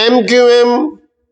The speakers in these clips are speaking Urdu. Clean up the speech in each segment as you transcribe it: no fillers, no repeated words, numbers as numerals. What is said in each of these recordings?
MQM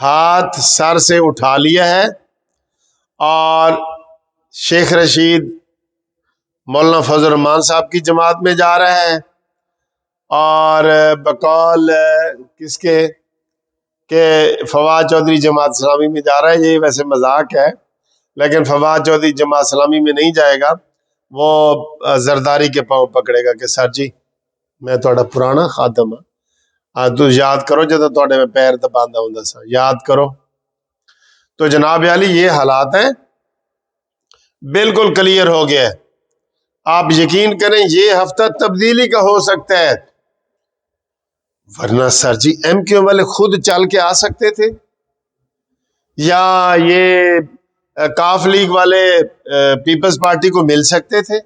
ہاتھ سر سے اٹھا لیا ہے اور شیخ رشید مولانا فضل الرحمان صاحب کی جماعت میں جا رہا ہے، اور بقول کس کے کہ فواد چودھری جماعت اسلامی میں جا رہا ہے۔ یہ ویسے مذاق ہے، لیکن فواد چودھری جماعت اسلامی میں نہیں جائے گا، وہ زرداری کے پاؤں پکڑے گا کہ سر جی میں تھوڑا پرانا خادم ہاں، تو یاد کرو جب تھوڑے میں پیر دباندا ہوں سا، یاد کرو۔ تو جناب علی یہ حالات ہیں، بالکل کلیئر ہو گیا ہے۔ آپ یقین کریں یہ ہفتہ تبدیلی کا ہو سکتا ہے، ورنہ سر جی ایم کیو والے خود چل کے آ سکتے تھے، یا یہ کاف لیگ والے پیپلز پارٹی کو مل سکتے تھے۔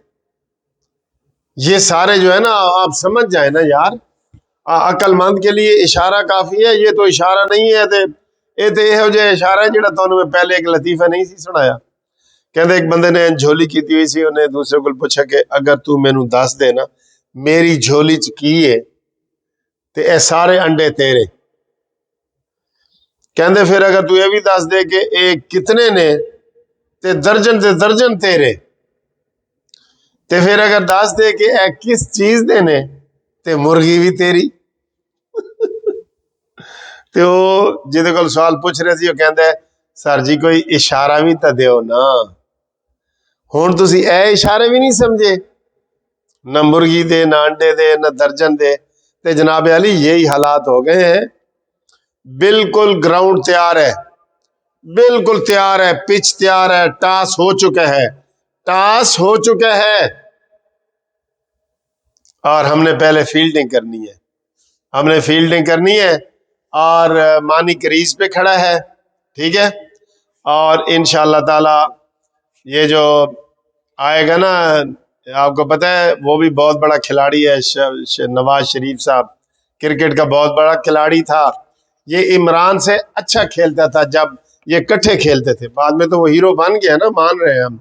یہ سارے جو ہے نا آپ سمجھ جائیں نا یار، عقل مند کے لیے اشارہ کافی ہے، یہ تو اشارہ نہیں ہے یہ تو یہ جو اشارہ ہے جڑا تو میں پہلے ایک لطیفہ نہیں سی سنایا۔ کہتے ایک بندے نے جھولی کی ہوئی سی، انہیں دوسرے کو پوچھا کہ اگر تو مینوں دس دے نا میری جھولی چ کی ہے تے اے سارے انڈے تیرے، کہندے پھر اگر تو یہ بھی دس دے کہ اے کتنے نے تے درجن تیرے، تے پھر اگر دس دے کہ اے کس چیز دے نے تے مرغی بھی تیری۔ تے وہ جہدے کول سوال پوچھ رہے سی وہ کہندا ہے سر جی کوئی اشارہ بھی تے دیو نا، ہن تسی اے اشارے بھی نہیں سمجھے، نہ مرغی دے، نہ انڈے دے، نہ درجن دے۔ تے جناب علی یہی حالات ہو گئے ہیں، بالکل گراؤنڈ تیار ہے، بالکل تیار ہے، پچ تیار ہے، ٹاس ہو چکا ہے، ٹاس ہو چکا ہے، اور ہم نے پہلے فیلڈنگ کرنی ہے، ہم نے فیلڈنگ کرنی ہے، اور مانی کریز پہ کھڑا ہے، ٹھیک ہے، اور انشاءاللہ تعالی یہ جو آئے گا نا، آپ کو پتہ ہے وہ بھی بہت بڑا کھلاڑی ہے، نواز شریف صاحب کرکٹ کا بہت بڑا کھلاڑی تھا، یہ عمران سے اچھا کھیلتا تھا جب یہ کٹھے کھیلتے تھے، بعد میں تو وہ ہیرو بن گیا نا، مان رہے ہیں ہم۔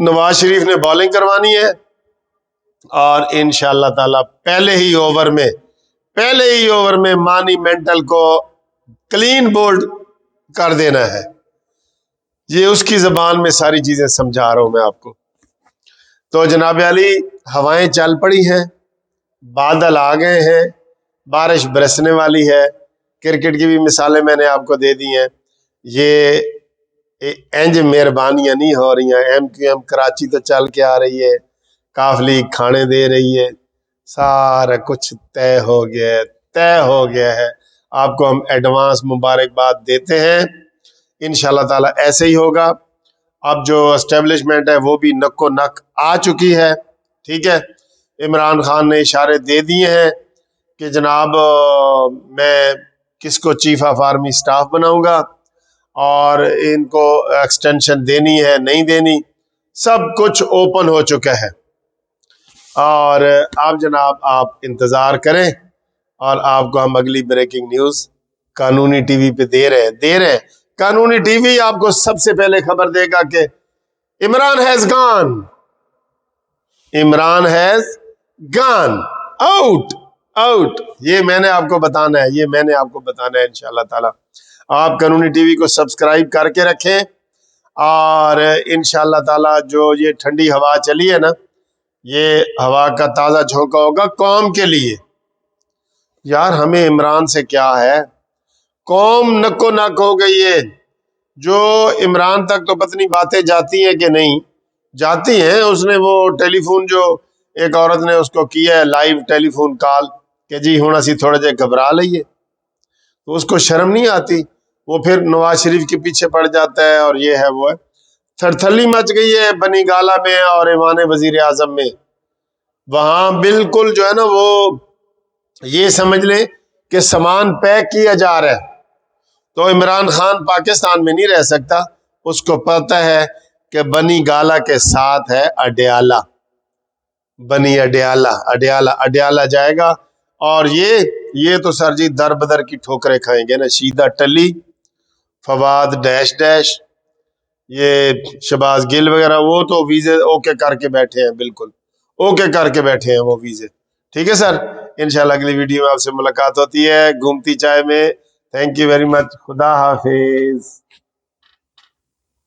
نواز شریف نے بالنگ کروانی ہے، اور انشاءاللہ تعالی پہلے ہی اوور میں مانی مینٹل کو کلین بولڈ کر دینا ہے۔ یہ اس کی زبان میں ساری چیزیں سمجھا رہا ہوں میں آپ کو۔ تو جناب علی ہوائیں چل پڑی ہیں، بادل آ گئے ہیں، بارش برسنے والی ہے، کرکٹ کی بھی مثالیں میں نے آپ کو دے دی ہیں۔ یہ انج مہربانیاں نہیں ہو رہی ہیں، ایم کیو ایم کراچی تو چل کے آ رہی ہے، کاف لیگ کھانے دے رہی ہے، سارا کچھ طے ہو گیا ہے۔ آپ کو ہم ایڈوانس مبارکباد دیتے ہیں، انشاءاللہ تعالی ایسے ہی ہوگا۔ اب جو اسٹیبلشمنٹ ہے وہ بھی نک و نک آ چکی ہے، ٹھیک ہے۔ عمران خان نے اشارے دے دیے ہیں کہ جناب میں کس کو چیف آف آرمی سٹاف بناؤں گا، اور ان کو ایکسٹینشن دینی ہے نہیں دینی، سب کچھ اوپن ہو چکا ہے، اور آپ جناب آپ انتظار کریں، اور آپ کو ہم اگلی بریکنگ نیوز قانونی ٹی وی پہ دے رہے ہیں۔ قانونی ٹی وی آپ کو سب سے پہلے خبر دے گا کہ عمران ہیز گان آؤٹ، یہ میں نے آپ کو بتانا ہے، انشاءاللہ تعالی آپ قانونی ٹی وی کو سبسکرائب کر کے رکھیں، اور انشاءاللہ تعالی جو یہ ٹھنڈی ہوا چلی ہے نا، یہ ہوا کا تازہ جھونکا ہوگا قوم کے لیے۔ یار ہمیں عمران سے کیا ہے، قوم نکو نک ہو گئی ہے، جو عمران تک تو پتنی باتیں جاتی ہیں کہ نہیں جاتی ہیں۔ اس نے وہ ٹیلی فون جو ایک عورت نے اس کو کیا ہے لائیو ٹیلی فون کال کہ جی ہوں اسی تھوڑے جے گھبرا لئیے، تو اس کو شرم نہیں آتی، وہ پھر نواز شریف کے پیچھے پڑ جاتا ہے، اور یہ ہے وہ ہے۔ تھرتھلی مچ گئی ہے بنی گالہ میں اور ایوان وزیر اعظم میں، وہاں بالکل جو ہے نا وہ یہ سمجھ لیں کہ سامان پیک کیا جا رہا ہے، تو عمران خان پاکستان میں نہیں رہ سکتا، اس کو پتہ ہے کہ بنی گالہ کے ساتھ ہے اڈیالہ، بنی اڈیالہ جائے گا، اور یہ تو سر جی در بدر کی ٹھوکریں کھائیں گے نا، شیدہ ٹلی، فواد ڈیش، یہ شہباز گل وغیرہ، وہ تو ویزے اوکے کر کے بیٹھے ہیں، بالکل اوکے کر کے بیٹھے ہیں وہ ویزے، ٹھیک ہے سر۔ انشاءاللہ اگلی ویڈیو میں آپ سے ملاقات ہوتی ہے گھومتی چائے میں۔ Thank you very much. خدا حافظ.